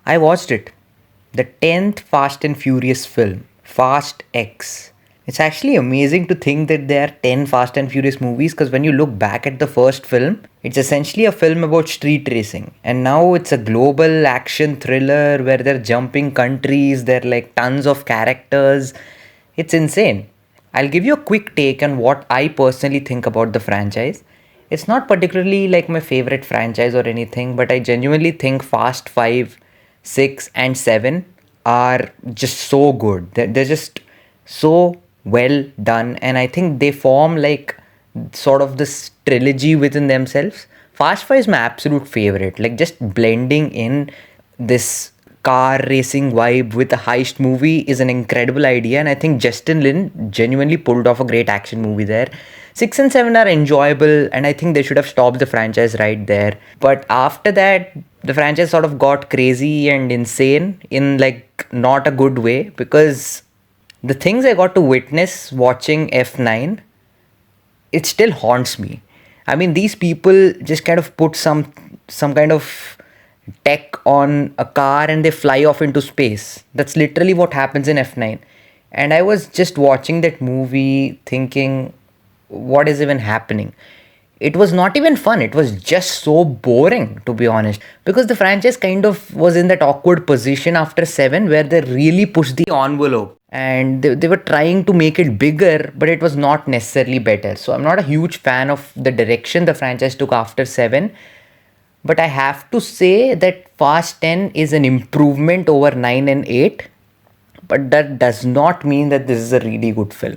I watched it. The 10th Fast and Furious film, Fast X. It's actually amazing to think that there are 10 Fast and Furious movies because when you look back at the first film, it's essentially a film about street racing. And now it's a global action thriller where they're jumping countries, there are like tons of characters. It's insane. I'll give you a quick take on what I personally think about the franchise. It's not particularly like my favorite franchise or anything, but I genuinely think Fast 5, 6, and 7 are just so good. They're just so well done, and I think they form like sort of this trilogy within themselves. Fast 5 is my absolute favorite, like just blending in this car racing vibe with a heist movie is an incredible idea, and I think Justin Lin genuinely pulled off a great action movie there. 6 and 7 are enjoyable, and I think they should have stopped the franchise right there. But after that, the franchise sort of got crazy and insane in like not a good way, because the things I got to witness watching F9, it still haunts me. I mean, these people just kind of put some kind of tech on a car and they fly off into space. That's literally what happens in F9. And I was just watching that movie thinking, what is even happening? It was not even fun. It was just so boring, to be honest. Because the franchise kind of was in that awkward position after 7 where they really pushed the envelope. And they were trying to make it bigger, but it was not necessarily better. So I'm not a huge fan of the direction the franchise took after 7. But I have to say that Fast 10 is an improvement over 9 and 8. But that does not mean that this is a really good film.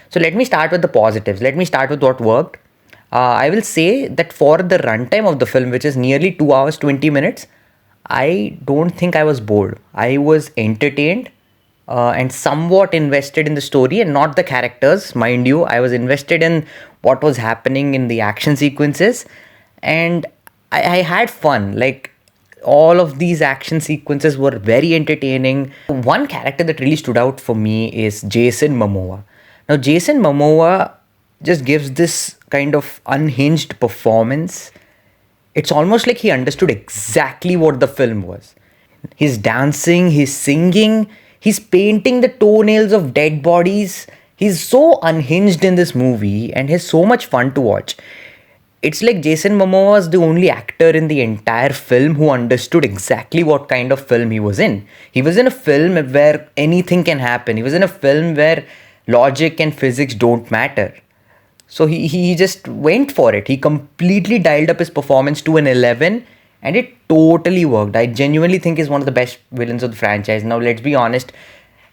So let me start with the positives. Let me start with what worked. I will say that for the runtime of the film, which is nearly 2 hours 20 minutes, I don't think I was bored. I was entertained and somewhat invested in the story and not the characters, mind you. I was invested in what was happening in the action sequences, and I had fun. Like, all of these action sequences were very entertaining. One character that really stood out for me is Jason Momoa. Now, Jason Momoa just gives this kind of unhinged performance. It's almost like he understood exactly what the film was. He's dancing, he's singing, he's painting the toenails of dead bodies. He's so unhinged in this movie and he's so much fun to watch. It's like Jason Momoa was the only actor in the entire film who understood exactly what kind of film he was in. He was in a film where anything can happen. He was in a film where logic and physics don't matter. So he just went for it. He completely dialed up his performance to an 11 and it totally worked. I genuinely think he's one of the best villains of the franchise. Now, let's be honest,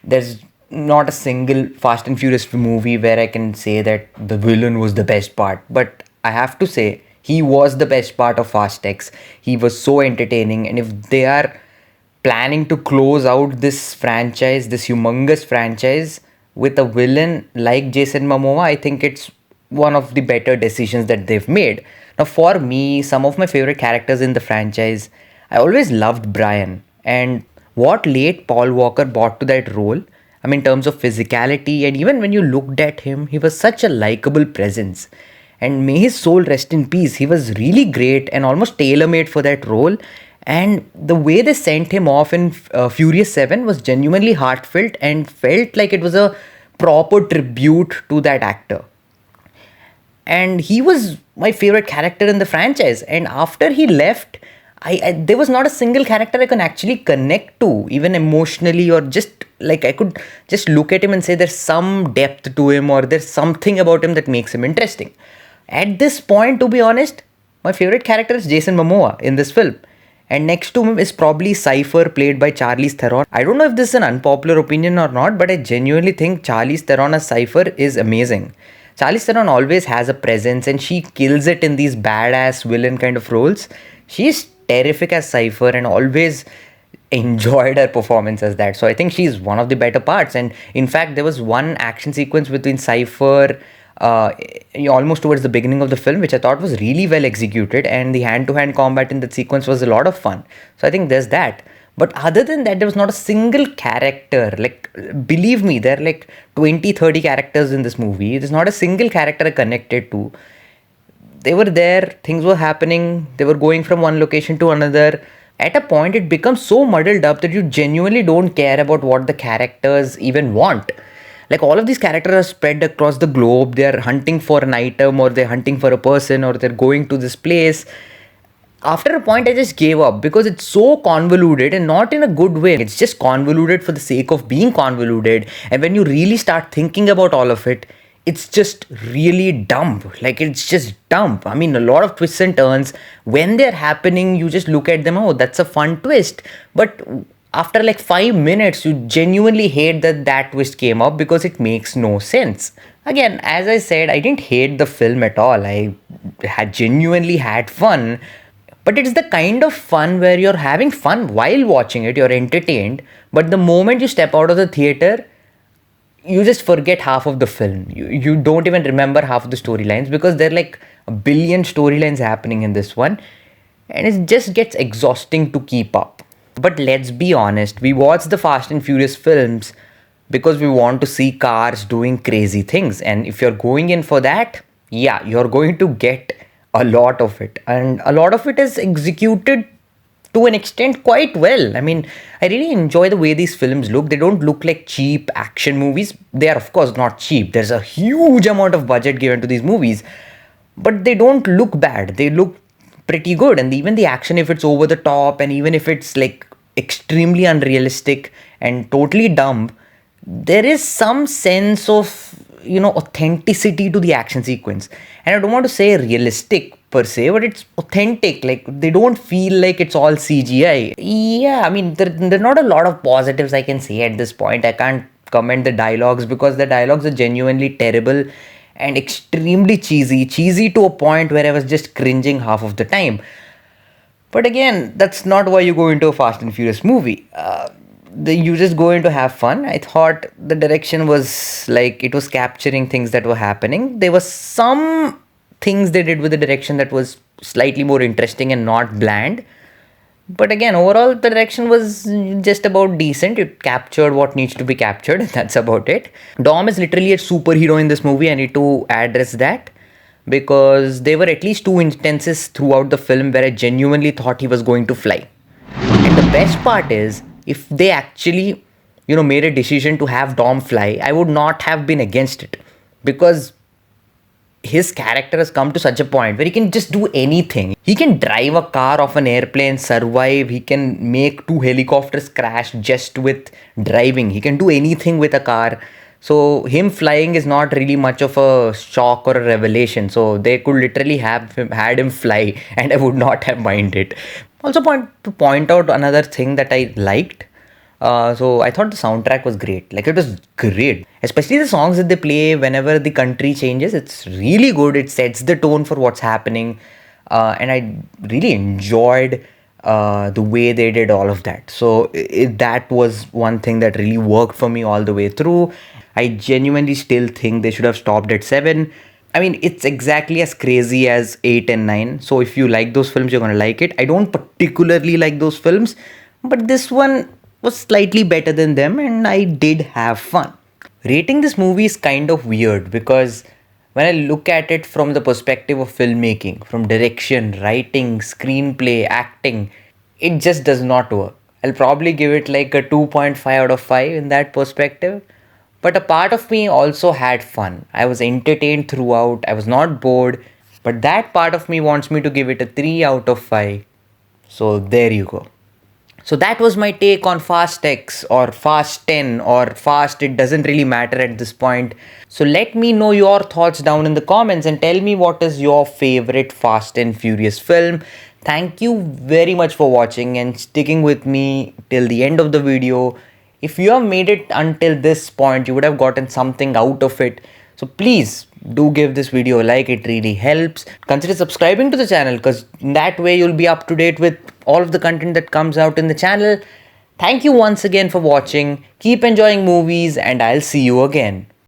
there's not a single Fast and Furious movie where I can say that the villain was the best part. But I have to say, he was the best part of Fast X. He was so entertaining. And if they are planning to close out this franchise, this humongous franchise, with a villain like Jason Momoa, I think it's one of the better decisions that they've made. Now, for me, some of my favorite characters in the franchise, I always loved Brian. And what late Paul Walker brought to that role, I mean, in terms of physicality, and even when you looked at him, he was such a likable presence. And may his soul rest in peace. He was really great and almost tailor-made for that role. And the way they sent him off in Furious 7 was genuinely heartfelt and felt like it was a proper tribute to that actor. And he was my favorite character in the franchise. And after he left, there was not a single character I can actually connect to, even emotionally, or just like I could just look at him and say there's some depth to him or there's something about him that makes him interesting. At this point, to be honest, my favorite character is Jason Momoa in this film. And next to him is probably Cypher, played by Charlize Theron. I don't know if this is an unpopular opinion or not, but I genuinely think Charlize Theron as Cypher is amazing. Charlize Theron always has a presence and she kills it in these badass villain kind of roles. She's terrific as Cypher and always enjoyed her performance as that. So I think she's one of the better parts. And in fact, there was one action sequence between Cypher almost towards the beginning of the film, which I thought was really well executed, and the hand-to-hand combat in that sequence was a lot of fun. So I think there's that. But other than that, there was not a single character. Like, believe me, there are like 20, 30 characters in this movie. There's not a single character I connected to. They were there, things were happening, they were going from one location to another. At a point, it becomes so muddled up that you genuinely don't care about what the characters even want. Like, all of these characters are spread across the globe. They're hunting for an item, or they're hunting for a person, or they're going to this place. After a point, I just gave up because it's so convoluted, and not in a good way. It's just convoluted for the sake of being convoluted. And when you really start thinking about all of it, it's just really dumb. Like, it's just dumb. I mean, a lot of twists and turns, when they're happening, you just look at them, oh, that's a fun twist. But after like 5 minutes, you genuinely hate that that twist came up because it makes no sense. Again, as I said, I didn't hate the film at all. I had genuinely had fun. But it's the kind of fun where you're having fun while watching it, you're entertained. But the moment you step out of the theater, you just forget half of the film. You don't even remember half of the storylines because there are like a billion storylines happening in this one. And it just gets exhausting to keep up. But let's be honest, we watch the Fast and Furious films because we want to see cars doing crazy things. And if you're going in for that, yeah, you're going to get a lot of it. And a lot of it is executed to an extent quite well. I mean, I really enjoy the way these films look. They don't look like cheap action movies. They are, of course, not cheap. There's a huge amount of budget given to these movies. But they don't look bad. They look pretty good. And even the action, if it's over the top and even if it's like extremely unrealistic and totally dumb, there is some sense of, authenticity to the action sequence. And I don't want to say realistic per se, but it's authentic. Like, they don't feel like it's all CGI. Yeah, I mean, there are not a lot of positives I can say at this point. I can't comment the dialogues because the dialogues are genuinely terrible and extremely cheesy to a point where I was just cringing half of the time. But again, that's not why you go into a Fast and Furious movie. You just go in to have fun. I thought the direction was like, it was capturing things that were happening. There was some things they did with the direction that was slightly more interesting and not bland. But again, overall, the direction was just about decent. It captured what needs to be captured. That's about it. Dom is literally a superhero in this movie. I need to address that because there were at least 2 instances throughout the film where I genuinely thought he was going to fly. And the best part is, if they actually, made a decision to have Dom fly, I would not have been against it because his character has come to such a point where he can just do anything. He can drive a car off an airplane, survive. He can make 2 helicopters crash just with driving. He can do anything with a car. So him flying is not really much of a shock or a revelation. So they could literally have had him fly and I would not have minded. Also point out another thing that I liked. So I thought the soundtrack was great. Like, it was great. Especially the songs that they play whenever the country changes. It's really good. It sets the tone for what's happening. And I really enjoyed the way they did all of that. So that was one thing that really worked for me all the way through. I genuinely still think they should have stopped at 7. I mean, it's exactly as crazy as 8 and 9. So if you like those films, you're going to like it. I don't particularly like those films, but this one was slightly better than them and I did have fun. Rating this movie is kind of weird because when I look at it from the perspective of filmmaking, from direction, writing, screenplay, acting, it just does not work. I'll probably give it like a 2.5 out of 5 in that perspective. But a part of me also had fun. I was entertained throughout. I was not bored. But that part of me wants me to give it a 3 out of 5. So there you go. So that was my take on Fast X or Fast 10 or Fast. It doesn't really matter at this point. So let me know your thoughts down in the comments and tell me what is your favorite Fast and Furious film. Thank you very much for watching and sticking with me till the end of the video. If you have made it until this point, you would have gotten something out of it. So please do give this video a like. It really helps. Consider subscribing to the channel because that way you'll be up to date with all of the content that comes out in the channel. Thank you once again for watching. Keep enjoying movies and I'll see you again.